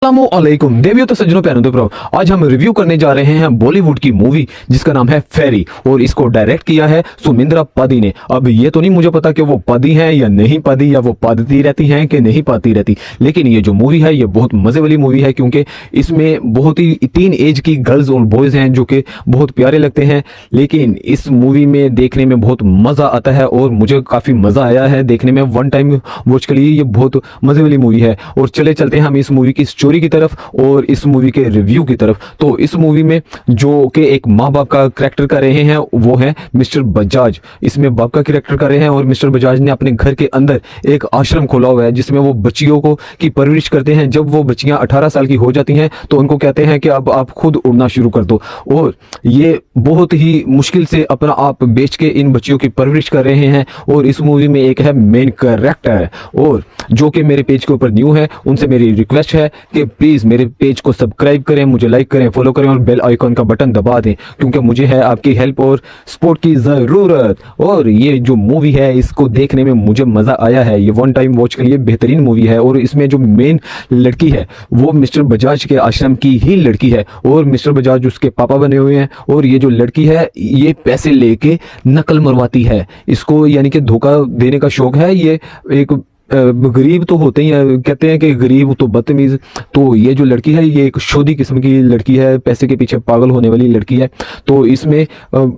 अस्सलामुअलैकुम देवियों तो सज्जनों प्यारों तो प्रो आज हम रिव्यू करने जा रहे हैं बॉलीवुड की मूवी जिसका नाम है फेरी और इसको डायरेक्ट किया है सुमिंद्रा पदी ने। अब ये तो नहीं मुझे पता कि वो पदी हैं या नहीं पदी या वो पदती रहती हैं कि नहीं पाती रहती, लेकिन ये जो मूवी है ये बहुत मजे वाली मूवी है क्योंकि इसमें बहुत ही तीन एज की गर्ल्स और बॉयज हैं जो कि बहुत प्यारे लगते हैं। लेकिन इस मूवी में देखने में बहुत मजा आता है और मुझे काफी मजा आया है देखने में। वन टाइम वॉच के लिए ये बहुत मजे वाली मूवी है। और चलते हैं हम इस मूवी की स्टोरी की तरफ और इस मूवी के रिव्यू की तरफ। तो इस मूवी में जो कि एक माँ बाप का कैरेक्टर कर रहे हैं वो है मिस्टर बजाज। इसमें बाप का कैरेक्टर कर रहे हैं और मिस्टर बजाज ने अपने घर के अंदर एक आश्रम खोला हुआ है जिसमें वो बच्चियों को की परवरिश करते हैं। जब वो बच्चियां 18 साल की हो जाती हैं तो उनको कहते हैं कि अब आप खुद उड़ना शुरू कर दो। और ये बहुत ही मुश्किल से अपना आप बेच के इन बच्चियों की परवरिश कर रहे हैं। और इस मूवी में एक है मेन कैरेक्टर और जो कि मेरे पेज के ऊपर न्यू है उनसे मेरी रिक्वेस्ट है कि प्लीज मेरे पेज को सब्सक्राइब करें, मुझे लाइक करें, फॉलो करें और बेल आइकॉन का बटन दबा दें क्योंकि मुझे है आपकी हेल्प और सपोर्ट की जरूरत। और ये जो मूवी है इसको देखने में मुझे मजा आया है। ये वन टाइम वॉच के लिए बेहतरीन मूवी है। और इसमें जो मेन लड़की है वो मिस्टर बजाज के आश्रम की ही लड़की है और मिस्टर बजाज उसके पापा बने हुए हैं। और ये जो लड़की है ये पैसे लेके नकल मरवाती है इसको, यानी कि धोखा देने का शौक है। ये एक गरीब तो होते ही हैं, कहते हैं कि गरीब तो बदतमीज। तो ये जो लड़की है ये एक शोधी किस्म की लड़की है, पैसे के पीछे पागल होने वाली लड़की है। तो इसमें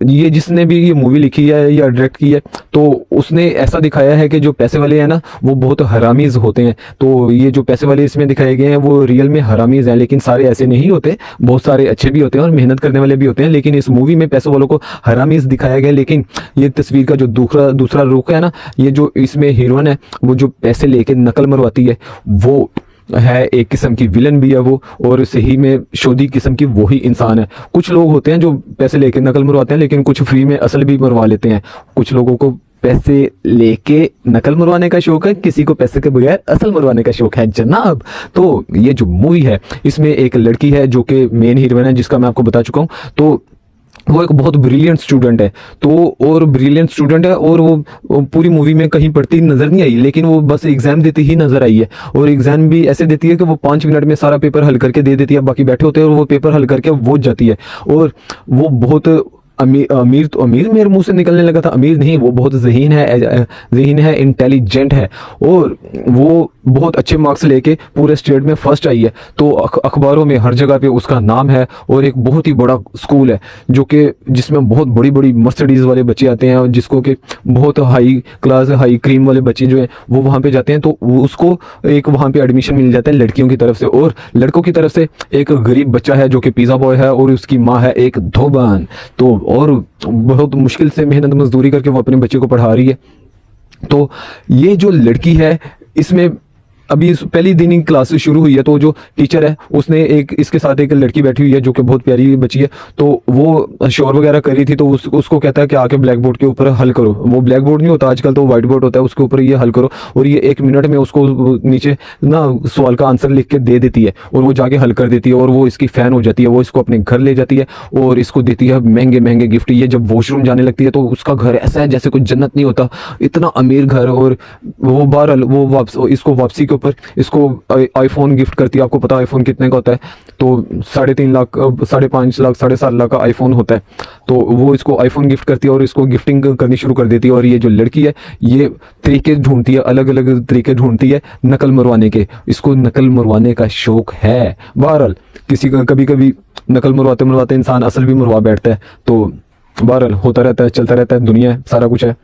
ये जिसने भी ये मूवी लिखी है या डायरेक्ट की है तो उसने ऐसा दिखाया है कि जो पैसे वाले हैं ना वो बहुत हरामीज होते हैं। तो ये जो पैसे वाले इसमें दिखाए गए हैं वो रियल में हरामीज हैं, लेकिन सारे ऐसे नहीं होते, बहुत सारे अच्छे भी होते हैं और मेहनत करने वाले भी होते हैं। लेकिन इस मूवी में पैसे वालों को हरामीज दिखाया गया। लेकिन ये तस्वीर का जो दूसरा रुख है ना, ये जो इसमें हीरोइन है वो जो पैसे लेके नकल मरवाती है वो है एक किस्म की विलन भी है वो, और सही में शोधी किस्म की वही इंसान है। कुछ लोग होते हैं जो पैसे लेके नकल मरवाते हैं लेकिन कुछ फ्री में असल भी मरवा लेते हैं। कुछ लोगों को पैसे लेके नकल मरवाने का शौक है, किसी को पैसे के बगैर असल मरवाने का शौक है जनाब। तो ये जो मूवी है इसमें एक लड़की है जो कि मेन हीरोइन है जिसका मैं आपको बता चुका हूँ। तो वो एक बहुत ब्रिलियंट स्टूडेंट है। तो और ब्रिलियंट स्टूडेंट है और वो पूरी मूवी में कहीं पढ़ती नजर नहीं आई, लेकिन वो बस एग्जाम देती ही नजर आई है। और एग्जाम भी ऐसे देती है कि वो 5 मिनट में सारा पेपर हल करके दे देती है, बाकी बैठे होते हैं और वो पेपर हल करके वो जाती है। और वो बहुत अमीर तो अमीर मेरे मुंह से निकलने लगा था, अमीर नहीं, वो बहुत ज़हीन है, इंटेलिजेंट है और वो बहुत अच्छे मार्क्स लेके पूरे स्टेट में फर्स्ट आई है। तो अखबारों में हर जगह पे उसका नाम है और एक बहुत ही बड़ा स्कूल है जो कि जिसमें बहुत बड़ी बड़ी मर्सिडीज वाले बच्चे आते हैं और जिसको कि बहुत हाई क्लास हाई क्रीम वाले बच्चे जो हैं वो वहाँ पे जाते हैं। तो उसको एक वहाँ पे एडमिशन मिल जाता है लड़कियों की तरफ से, और लड़कों की तरफ से एक गरीब बच्चा है जो कि पिज़्ज़ा बॉय है और उसकी माँ है एक धोबन। तो और बहुत मुश्किल से मेहनत मजदूरी करके वो अपने बच्चे को पढ़ा रही है। तो ये जो लड़की है इसमें अभी पहली दिन ही क्लास शुरू हुई है तो जो टीचर है उसने एक इसके साथ एक लड़की बैठी हुई है जो कि बहुत प्यारी बच्ची है। तो वो शोर वगैरह कर रही थी तो उसको कहता है कि आके ब्लैक बोर्ड के ऊपर हल करो। वो ब्लैक बोर्ड नहीं होता आजकल तो व्हाइट बोर्ड होता है, उसके ऊपर ये हल करो। और ये 1 मिनट में उसको नीचे ना सवाल का आंसर लिख के दे देती है और वो जाके हल कर देती है और वो इसकी फ़ैन हो जाती है। वो इसको अपने घर ले जाती है और इसको देती है महंगे महंगे गिफ्ट। ये जब वॉशरूम जाने लगती है तो उसका घर ऐसा है जैसे कोई जन्नत नहीं होता, इतना अमीर घर। और वो बहरहाल वो इसको वापसी के ऊपर इसको आईफोन गिफ्ट करती है। आपको पता है आईफोन कितने का होता है? तो 3.5 लाख 5.5 लाख 7.5 लाख का आईफोन होता है। तो वो इसको आईफोन गिफ्ट करती है और इसको गिफ्टिंग करनी शुरू कर देती है। और ये जो लड़की है ये तरीके ढूंढती है, अलग अलग तरीके ढूंढती है नकल मरवाने के। इसको नकल मरवाने का शौक है। बहरहाल किसी का कभी कभी नकल मरवाते मरवाते इंसान असल भी मरवा बैठता है। तो बहरहाल होता रहता है, चलता रहता है, दुनिया है, सारा कुछ है।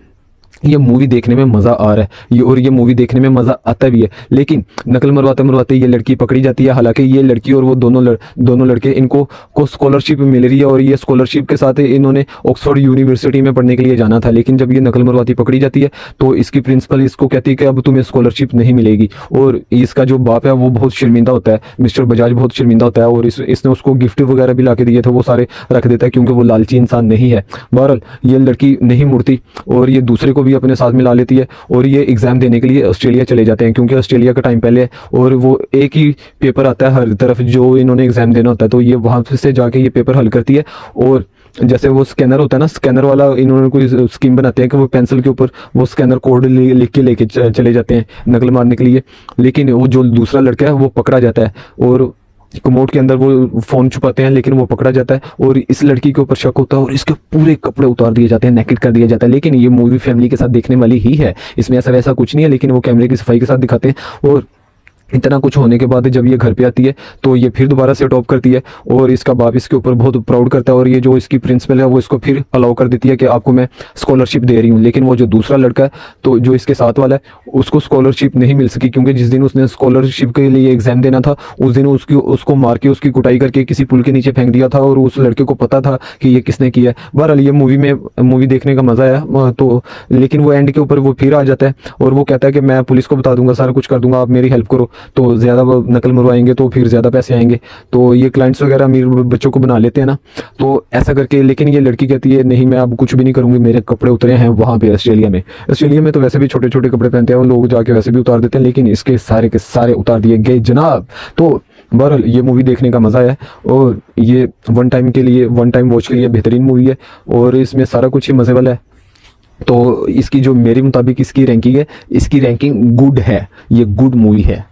ये मूवी देखने में मज़ा आ रहा है और ये मूवी देखने में मज़ा आता भी है। लेकिन नकल मरवाते मरवाते ये लड़की पकड़ी जाती है। हालांकि ये लड़की और वो दोनों लड़के इनको को स्कॉलरशिप मिल रही है और ये स्कॉलरशिप के साथ इन्होंने ऑक्सफोर्ड यूनिवर्सिटी में पढ़ने के लिए जाना था। लेकिन जब ये नकल मरवाती पकड़ी जाती है तो इसकी प्रिंसिपल इसको कहती है कि अब तुम्हें स्कॉलरशिप नहीं मिलेगी। और इसका जो बाप है वो बहुत शर्मिंदा होता है, मिस्टर बजाज बहुत शर्मिंदा होता है और इसने उसको गिफ्ट वगैरह भी ला के दिए थे, वो सारे रख देता है क्योंकि वो लालची इंसान नहीं है। बहरहाल ये लड़की नहीं मुड़ती और ये दूसरे को भी अपने साथ मिला लेती है और ये एग्जाम देने के लिए ऑस्ट्रेलिया चले जाते हैं क्योंकि ऑस्ट्रेलिया का टाइम पहले है और वो एक ही पेपर आता है हर तरफ जो इन्होंने एग्जाम देना होता है। तो ये वहां से जाके ये पेपर हल करती है और जैसे वो स्कैनर होता है ना, स्कैनर वाला इन्होंने कोई स्कीम बनाते हैं कि वो पेंसिल के ऊपर वो स्कैनर कोड लिख के लेके चले जाते हैं नकल मारने के लिए। लेकिन वो जो दूसरा लड़का है वो पकड़ा जाता है और कमोड के अंदर वो फोन छुपाते हैं, लेकिन वो पकड़ा जाता है और इस लड़की के ऊपर शक होता है और इसके पूरे कपड़े उतार दिए जाते हैं, नेकेड कर दिया जाता है। लेकिन ये मूवी फैमिली के साथ देखने वाली ही है, इसमें ऐसा वैसा कुछ नहीं है, लेकिन वो कैमरे की सफाई के साथ दिखाते हैं। और इतना कुछ होने के बाद जब ये घर पे आती है तो ये फिर दोबारा से टॉप करती है और इसका बाप इसके ऊपर बहुत प्राउड करता है और ये जो इसकी प्रिंसिपल है वो इसको फिर अलाउ कर देती है कि आपको मैं स्कॉलरशिप दे रही हूँ। लेकिन वो जो दूसरा लड़का है तो जो इसके साथ वाला है उसको स्कॉलरशिप नहीं मिल सकी, क्योंकि जिस दिन उसने स्कॉलरशिप के लिए एग्जाम देना था उस दिन उसको मार के उसकी कुटाई करके किसी पुल के नीचे फेंक दिया था और उस लड़के को पता था कि ये किसने किया है। बहरहाल ये मूवी देखने का मजा आया। तो लेकिन वो एंड के ऊपर वो फिर आ जाता है और वो कहता है कि मैं पुलिस को बता दूंगा, सारा कुछ कर दूंगा, आप मेरी हेल्प करो। तो ज़्यादा नकल मरवाएंगे तो फिर ज़्यादा पैसे आएंगे, तो ये क्लाइंट्स वगैरह अमीर बच्चों को बना लेते हैं ना, तो ऐसा करके। लेकिन ये लड़की कहती है नहीं मैं अब कुछ भी नहीं करूँगी, मेरे कपड़े उतरे हैं वहाँ पे ऑस्ट्रेलिया में तो वैसे भी छोटे छोटे कपड़े पहनते हैं और लोग जाके वैसे भी उतार देते हैं, लेकिन इसके सारे के सारे उतार दिए गए जनाब। तो बहरहाल ये मूवी देखने का मज़ा है और ये वन टाइम वॉच के लिए बेहतरीन मूवी है और इसमें सारा कुछ ही मज़े वाला है। तो इसकी जो मेरे मुताबिक इसकी रैंकिंग है, इसकी रैंकिंग गुड है, ये गुड मूवी है।